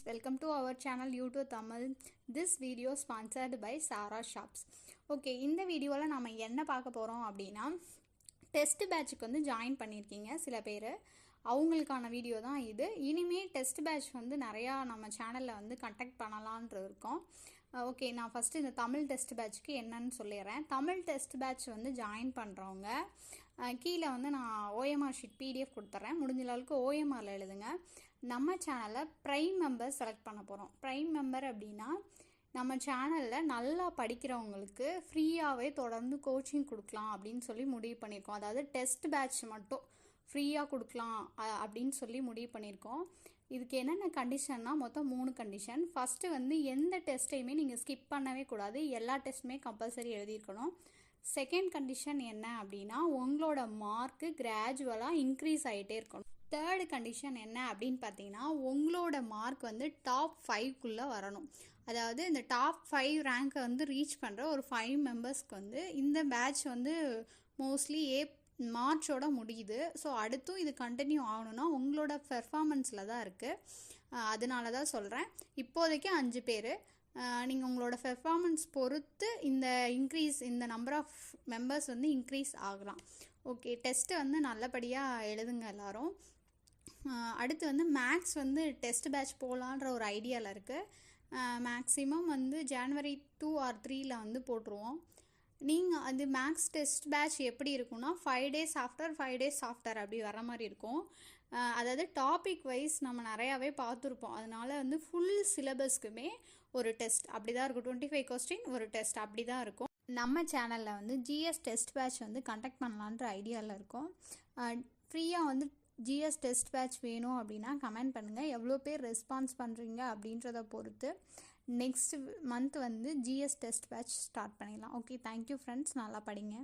welcome to our channel YouTube Tamil. This video sponsored by Sara Shops. Okay, இந்த வீடியோவில் நம்ம என்ன பார்க்க போகிறோம் அப்படின்னா டெஸ்ட் பேட்சுக்கு வந்து ஜாயின் பண்ணியிருக்கீங்க சில பேர், அவங்களுக்கான வீடியோ தான் இது. இனிமேல் டெஸ்ட் பேட்ச் வந்து நிறையா நம்ம சேனலில் வந்து கண்டக்ட் பண்ணலான்ட்டு இருக்கோம். ஓகே, நான் ஃபஸ்ட்டு இந்த தமிழ் டெஸ்ட் பேட்சுக்கு என்னன்னு சொல்லிடுறேன். தமிழ் டெஸ்ட் பேட்ச் வந்து ஜாயின் பண்ணுறவங்க கீழே வந்து நான் ஓஎம்ஆர் ஷீட் பிடிஎஃப் கொடுத்துட்றேன். முடிஞ்ச அளவுக்கு ஓஎம்ஆரில் எழுதுங்க. நம்ம சேனலில் ப்ரைம் மெம்பர் செலக்ட் பண்ண போகிறோம். ப்ரைம் மெம்பர் அப்படின்னா நம்ம சேனலில் நல்லா படிக்கிறவங்களுக்கு ஃப்ரீயாகவே தொடர்ந்து கோச்சிங் கொடுக்கலாம் அப்படின்னு சொல்லி முடிவு பண்ணியிருக்கோம். அதாவது டெஸ்ட் பேட்ச் மட்டும் ஃப்ரீயாக கொடுக்கலாம் அப்படின்னு சொல்லி முடிவு பண்ணியிருக்கோம். இதுக்கு என்னென்ன கண்டிஷன்னா மொத்தம் 3 கண்டிஷன். ஃபஸ்ட்டு வந்து எந்த டெஸ்ட்டையுமே நீங்கள் ஸ்கிப் பண்ணவே கூடாது, எல்லா டெஸ்ட்டுமே கம்பல்சரி எழுதியிருக்கணும். செகண்ட் கண்டிஷன் என்ன அப்படின்னா உங்களோட மார்க்கு கிராஜுவலாக இன்க்ரீஸ் ஆகிட்டே இருக்கணும். தேர்டு கண்டிஷன் என்ன அப்படின்னு பார்த்தீங்கன்னா உங்களோட மார்க் வந்து டாப் 5க்குள்ளே வரணும். அதாவது இந்த டாப் 5 ரேங்க்கை வந்து ரீச் பண்ணுற ஒரு 5 மெம்பர்ஸ்க்கு வந்து இந்த பேட்ச் வந்து மோஸ்ட்லி மார்ச்சோட முடியுது. ஸோ அடுத்தும் இது கண்டினியூ ஆகணும்னா உங்களோட பெர்ஃபார்மன்ஸில் தான் இருக்குது. அதனால தான் சொல்கிறேன். இப்போதைக்கு 5 பேர். நீங்கள் உங்களோட பெர்ஃபார்மன்ஸ் பொறுத்து இந்த நம்பர் ஆஃப் மெம்பர்ஸ் வந்து இன்க்ரீஸ் ஆகலாம். ஓகே, டெஸ்ட்டு வந்து நல்லபடியாக எழுதுங்க எல்லோரும். அடுத்து வந்து மேக்ஸ் வந்து டெஸ்ட் பேட்ச் போகலான்ற ஒரு ஐடியாவில் இருக்குது. மேக்ஸிமம் வந்து January 2 or 3 வந்து போட்டுருவோம். நீங்கள் அது மேக்ஸ் டெஸ்ட் பேட்ச் எப்படி இருக்குன்னா 5 days ஆஃப்டர் 5 days ஆஃப்டர் அப்படி வர மாதிரி இருக்கும். அதாவது டாபிக் வைஸ் நம்ம நிறையாவே பார்த்துருப்போம். அதனால வந்து ஃபுல் சிலபஸ்க்குமே ஒரு டெஸ்ட் அப்படி தான் இருக்கும். 25 கொஸ்டின் ஒரு டெஸ்ட் அப்படி தான் இருக்கும். நம்ம சேனலில் வந்து ஜிஎஸ் டெஸ்ட் பேட்ச் வந்து கண்டக்ட் பண்ணலான்ற ஐடியாவில் இருக்கும். ஃப்ரீயாக வந்து ஜிஎஸ் டெஸ்ட் பேட்ச் வேணும் அப்படின்னா கமெண்ட் பண்ணுங்கள். எவ்வளோ பேர் ரெஸ்பான்ஸ் பண்ணுறீங்க அப்படின்றத பொறுத்து நெக்ஸ்ட் மந்த் வந்து ஜிஎஸ் டெஸ்ட் பேட்ச் ஸ்டார்ட் பண்ணிடலாம். Okay, thank you friends. நல்லா படிங்க.